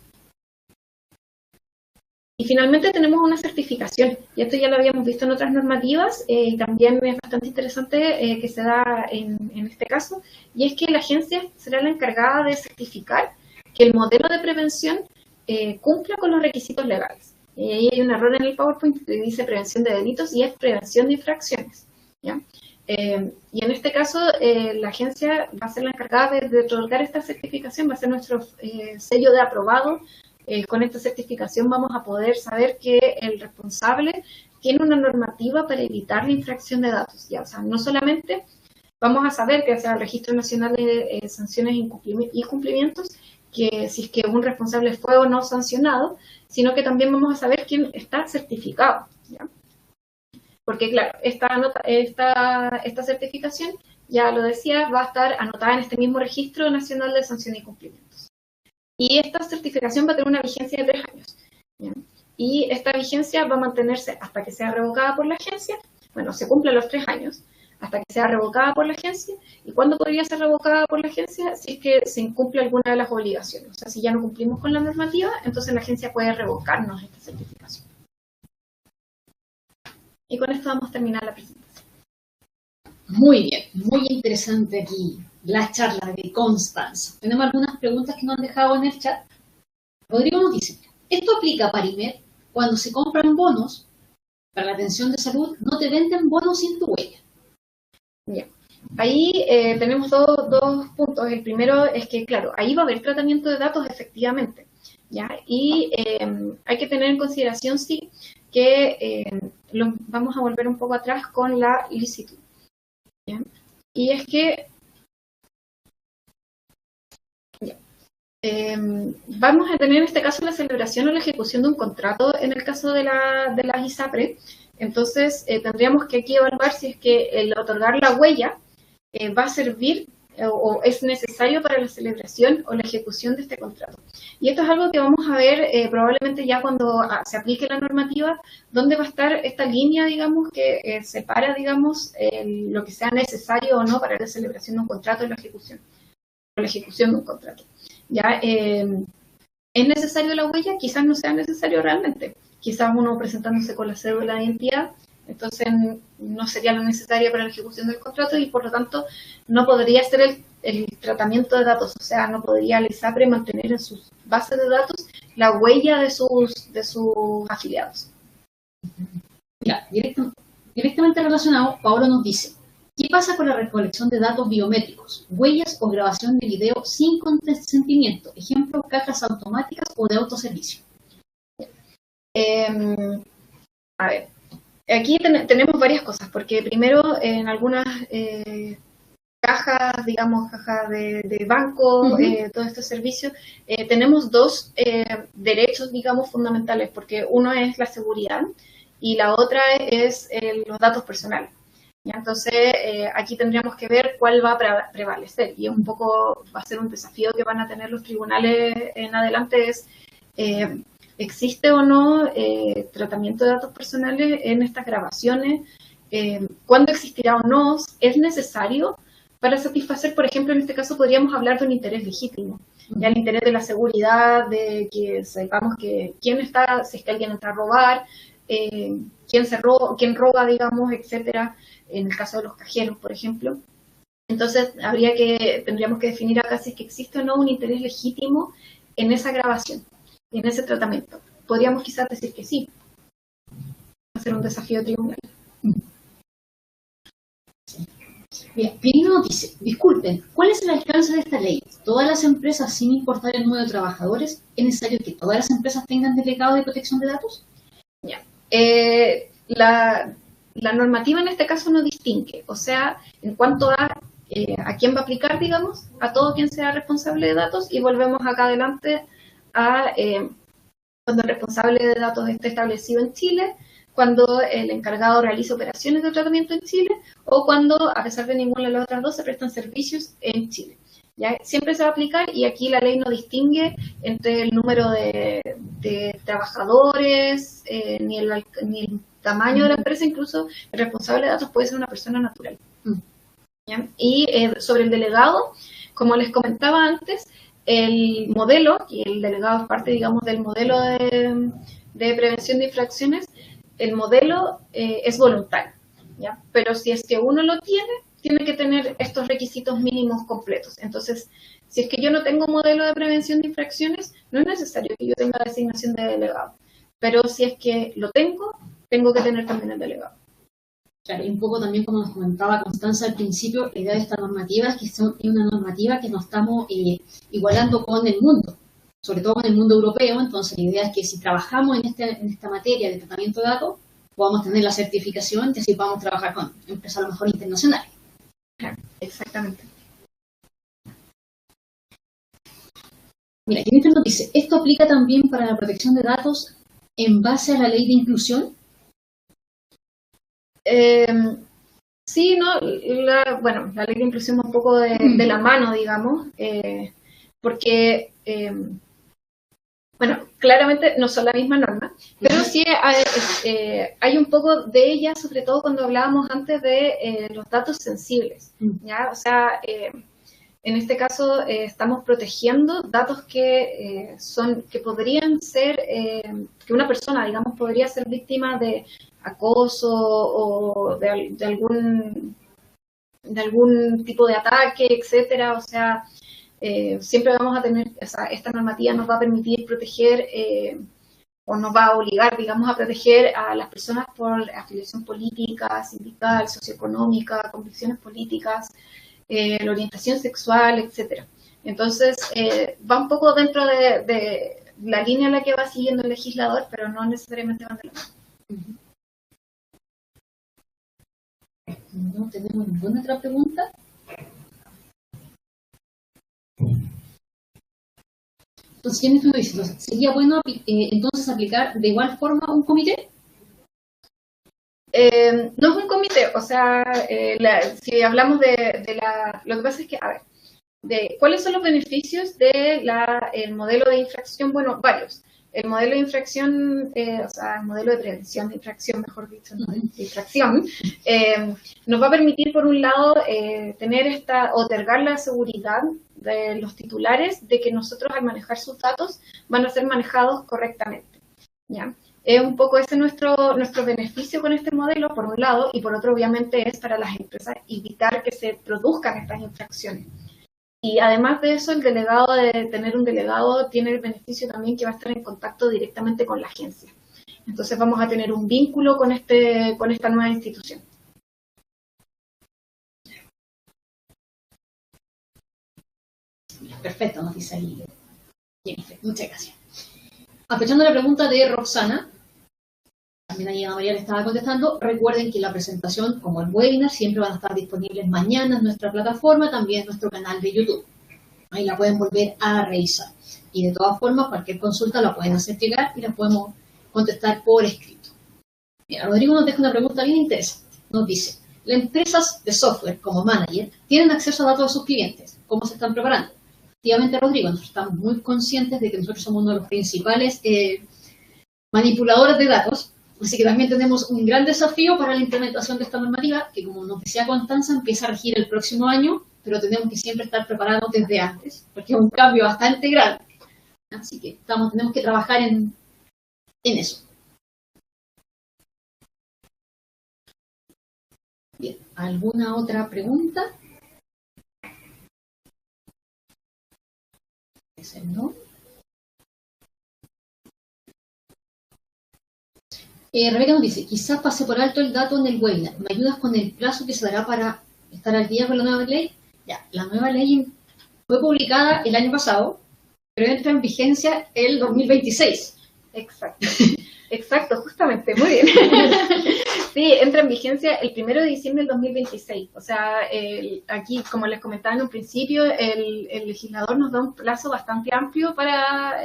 Y finalmente tenemos una certificación, y esto ya lo habíamos visto en otras normativas, y también es bastante interesante que se da en este caso, y es que la agencia será la encargada de certificar que el modelo de prevención cumpla con los requisitos legales. Ahí hay un error en el PowerPoint que dice prevención de delitos y es prevención de infracciones. ¿Ya? Y en este caso, la agencia va a ser la encargada de otorgar esta certificación, va a ser nuestro sello de aprobado. Con esta certificación vamos a poder saber que el responsable tiene una normativa para evitar la infracción de datos. ¿Ya? O sea, no solamente vamos a saber que sea el Registro Nacional de Sanciones y Cumplimientos, que si es que un responsable fue o no sancionado, sino que también vamos a saber quién está certificado. ¿Ya? Porque claro, esta certificación, ya lo decía, va a estar anotada en este mismo Registro Nacional de Sanciones y Cumplimientos. Y esta certificación va a tener una vigencia de 3 años. ¿Ya? Y esta vigencia va a mantenerse hasta que sea revocada por la agencia. Bueno, se cumplen los 3 años, hasta que sea revocada por la agencia. ¿Y cuándo podría ser revocada por la agencia? Si es que se incumple alguna de las obligaciones. O sea, si ya no cumplimos con la normativa, entonces la agencia puede revocarnos esta certificación. Y con esto vamos a terminar la presentación. Muy bien, muy interesante aquí la charla de Constanza. Tenemos algunas preguntas que nos han dejado en el chat. Rodrigo nos dice, ¿esto aplica para IMED cuando se compran bonos para la atención de salud? ¿No te venden bonos sin tu huella? Bien. Ahí tenemos dos puntos. El primero es que, claro, ahí va a haber tratamiento de datos efectivamente. ¿Ya? Y hay que tener en consideración, sí, que vamos a volver un poco atrás con la licitud. ¿Ya? Y es que vamos a tener en este caso la celebración o la ejecución de un contrato en el caso de la ISAPRE. Entonces tendríamos que aquí evaluar si es que el otorgar la huella va a servir o es necesario para la celebración o la ejecución de este contrato. Y esto es algo que vamos a ver probablemente ya cuando se aplique la normativa, donde va a estar esta línea, digamos, que separa, digamos, lo que sea necesario o no para la celebración de un contrato y la ejecución de un contrato. ¿Ya? ¿Es necesario la huella? Quizás no sea necesario realmente. Quizás uno presentándose con la cédula de identidad, entonces no sería lo necesario para la ejecución del contrato y por lo tanto no podría ser el tratamiento de datos. O sea, no podría la ISAPRE mantener en sus bases de datos la huella de sus afiliados. Ya, directamente relacionado, Paolo nos dice, ¿qué pasa con la recolección de datos biométricos, huellas o grabación de video sin consentimiento? Ejemplo, cajas automáticas o de autoservicio. A ver, aquí tenemos varias cosas, porque primero en algunas cajas, digamos, cajas de banco, todos estos servicios, tenemos dos derechos, digamos, fundamentales, porque uno es la seguridad y la otra es los datos personales. ¿Ya? Entonces, aquí tendríamos que ver cuál va a prevalecer, y un poco va a ser un desafío que van a tener los tribunales en adelante, es ¿existe o no tratamiento de datos personales en estas grabaciones? ¿Cuándo existirá o no? ¿Es necesario para satisfacer, por ejemplo, en este caso podríamos hablar de un interés legítimo? Ya el interés de la seguridad, de que sepamos que quién está, si es que alguien entra a robar, quién roba, digamos, etcétera, en el caso de los cajeros, por ejemplo. Entonces, tendríamos que definir acá si es que existe o no un interés legítimo en esa grabación, en ese tratamiento. Podríamos quizás decir que sí. Va a ser un desafío tribunal. Bien, Pirino nos dice, disculpen, ¿cuál es el alcance de esta ley? ¿Todas las empresas, sin importar el número de trabajadores, es necesario que todas las empresas tengan delegado de protección de datos? Ya. La normativa en este caso no distingue, o sea, en cuanto a quién va a aplicar, digamos, a todo quien sea responsable de datos, y volvemos acá adelante a cuando el responsable de datos esté establecido en Chile, cuando el encargado realiza operaciones de tratamiento en Chile, o cuando, a pesar de ninguna de las otras dos, se prestan servicios en Chile. ¿Ya? Siempre se va a aplicar, y aquí la ley no distingue entre el número de trabajadores, ni el tamaño de la empresa. Incluso el responsable de datos puede ser una persona natural. ¿Ya? Y sobre el delegado, como les comentaba antes, el modelo, y el delegado es parte, digamos, del modelo de prevención de infracciones, el modelo es voluntario, ¿ya? Pero si es que uno lo tiene que tener estos requisitos mínimos completos. Entonces, si es que yo no tengo modelo de prevención de infracciones, no es necesario que yo tenga designación de delegado. Pero si es que lo tengo que tener también el delegado. Claro, y un poco también, como nos comentaba Constanza al principio, la idea de esta normativa es que es una normativa que nos estamos igualando con el mundo, sobre todo con el mundo europeo. Entonces la idea es que si trabajamos en esta materia de tratamiento de datos, podamos tener la certificación y así podamos trabajar con empresas a lo mejor internacionales. Claro, exactamente. Mira, Jennifer nos dice, ¿esto aplica también para la protección de datos en base a la ley de inclusión? Sí, ¿no? La ley de inclusión va un poco de la mano, digamos, porque, claramente no son la misma norma, pero sí hay un poco de ella, sobre todo cuando hablábamos antes de los datos sensibles, ¿ya? O sea, en este caso estamos protegiendo datos que podrían ser, que una persona, digamos, podría ser víctima de acoso o de algún tipo de ataque, etcétera. O sea, siempre vamos a tener, esta normativa nos va a permitir proteger o nos va a obligar, digamos, a proteger a las personas por afiliación política, sindical, socioeconómica, convicciones políticas, la orientación sexual, etcétera. Entonces, va un poco dentro de la línea en la que va siguiendo el legislador, pero no necesariamente van de la mano. No tenemos ninguna otra pregunta. Entonces, Jennifer nos dice, ¿sería bueno entonces aplicar de igual forma un comité? No es un comité, o sea, si hablamos lo que pasa es que, a ver, ¿cuáles son los beneficios del modelo de infracción? Bueno, varios. El modelo de infracción, el modelo de prevención de infracción, mejor dicho, ¿no? De infracción, nos va a permitir, por un lado, otorgar la seguridad de los titulares de que nosotros, al manejar sus datos, van a ser manejados correctamente, ¿ya? Es un poco ese nuestro beneficio con este modelo, por un lado, y por otro, obviamente, es para las empresas evitar que se produzcan estas infracciones. Y además de eso, de tener un delegado, tiene el beneficio también que va a estar en contacto directamente con la agencia. Entonces vamos a tener un vínculo con esta nueva institución. Perfecto, nos dice ahí Jennifer. Muchas gracias. Aprovechando la pregunta de Roxana, también ahí Ana María le estaba contestando, recuerden que la presentación, como el webinar, siempre van a estar disponibles mañana en nuestra plataforma, también en nuestro canal de YouTube. Ahí la pueden volver a revisar. Y de todas formas, cualquier consulta la pueden hacer llegar y la podemos contestar por escrito. Mira, Rodrigo nos deja una pregunta bien interesante. Nos dice, Las empresas de software como manager tienen acceso a datos de sus clientes. ¿Cómo se están preparando? Efectivamente, Rodrigo, nosotros estamos muy conscientes de que nosotros somos uno de los principales manipuladores de datos, así que también tenemos un gran desafío para la implementación de esta normativa, que como nos decía Constanza, empieza a regir el próximo año, pero tenemos que siempre estar preparados desde antes, porque es un cambio bastante grande. Así que tenemos que trabajar en eso. Bien, ¿alguna otra pregunta? ¿No? Rebeca nos dice, quizás pase por alto el dato en el webinar. ¿Me ayudas con el plazo que se dará para estar al día con la nueva ley? Ya, la nueva ley fue publicada el año pasado, pero entra en vigencia el 2026. Exacto. Exacto, justamente, muy bien. Sí, entra en vigencia el 1 de diciembre del 2026. O sea, aquí, como les comentaba en un principio, el legislador nos da un plazo bastante amplio para...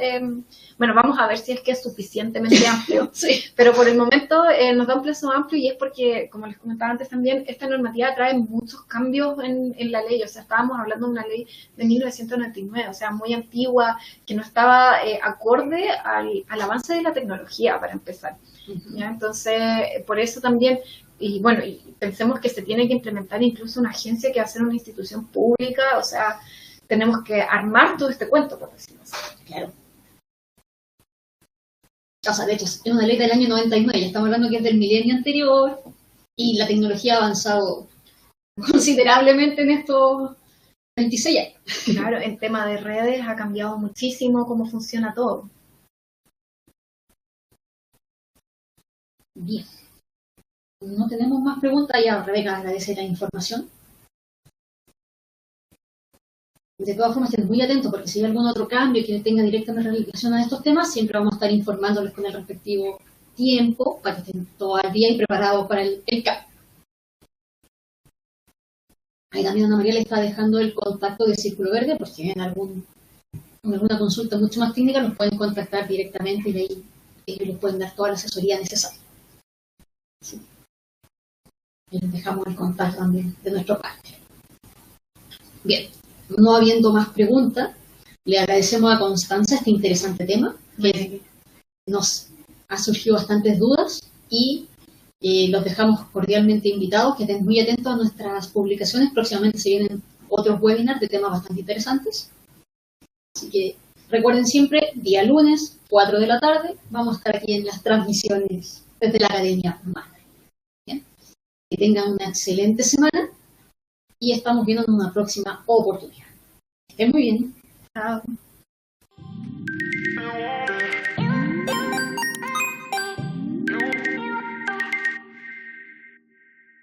bueno, vamos a ver si es que es suficientemente amplio. Sí. Pero por el momento nos da un plazo amplio y es porque, como les comentaba antes también, esta normativa trae muchos cambios en la ley. O sea, estábamos hablando de una ley de 1999, o sea, muy antigua, que no estaba acorde al avance de la tecnología, para empezar. ¿Ya? Entonces, por eso también, y bueno, y pensemos que se tiene que implementar incluso una agencia que va a ser una institución pública, o sea, tenemos que armar todo este cuento, por decirlo así. Claro. O sea, de hecho, es una ley del año 99, ya estamos hablando que es del milenio anterior, y la tecnología ha avanzado considerablemente en estos 26 años. Claro, en tema de redes ha cambiado muchísimo cómo funciona todo. Bien. No tenemos más preguntas. Ya Rebeca agradece la información. De todas formas, estén muy atentos porque si hay algún otro cambio que tenga directamente relación a estos temas, siempre vamos a estar informándoles con el respectivo tiempo para que estén todo al día y preparados para el cambio. Ahí también Ana María le está dejando el contacto de Círculo Verde, por si tienen alguna consulta mucho más técnica, nos pueden contactar directamente y de ahí ellos les pueden dar toda la asesoría necesaria. Sí. Y les dejamos el contacto también de nuestra parte. Bien, no habiendo más preguntas, le agradecemos a Constanza este interesante tema, que nos ha surgido bastantes dudas y los dejamos cordialmente invitados, que estén muy atentos a nuestras publicaciones. Próximamente se vienen otros webinars de temas bastante interesantes. Así que recuerden siempre, día lunes, 4 de la tarde, vamos a estar aquí en las transmisiones desde la Academia Humana. Bien, que tengan una excelente semana y estamos viendo en una próxima oportunidad. Que estén muy bien. Chao.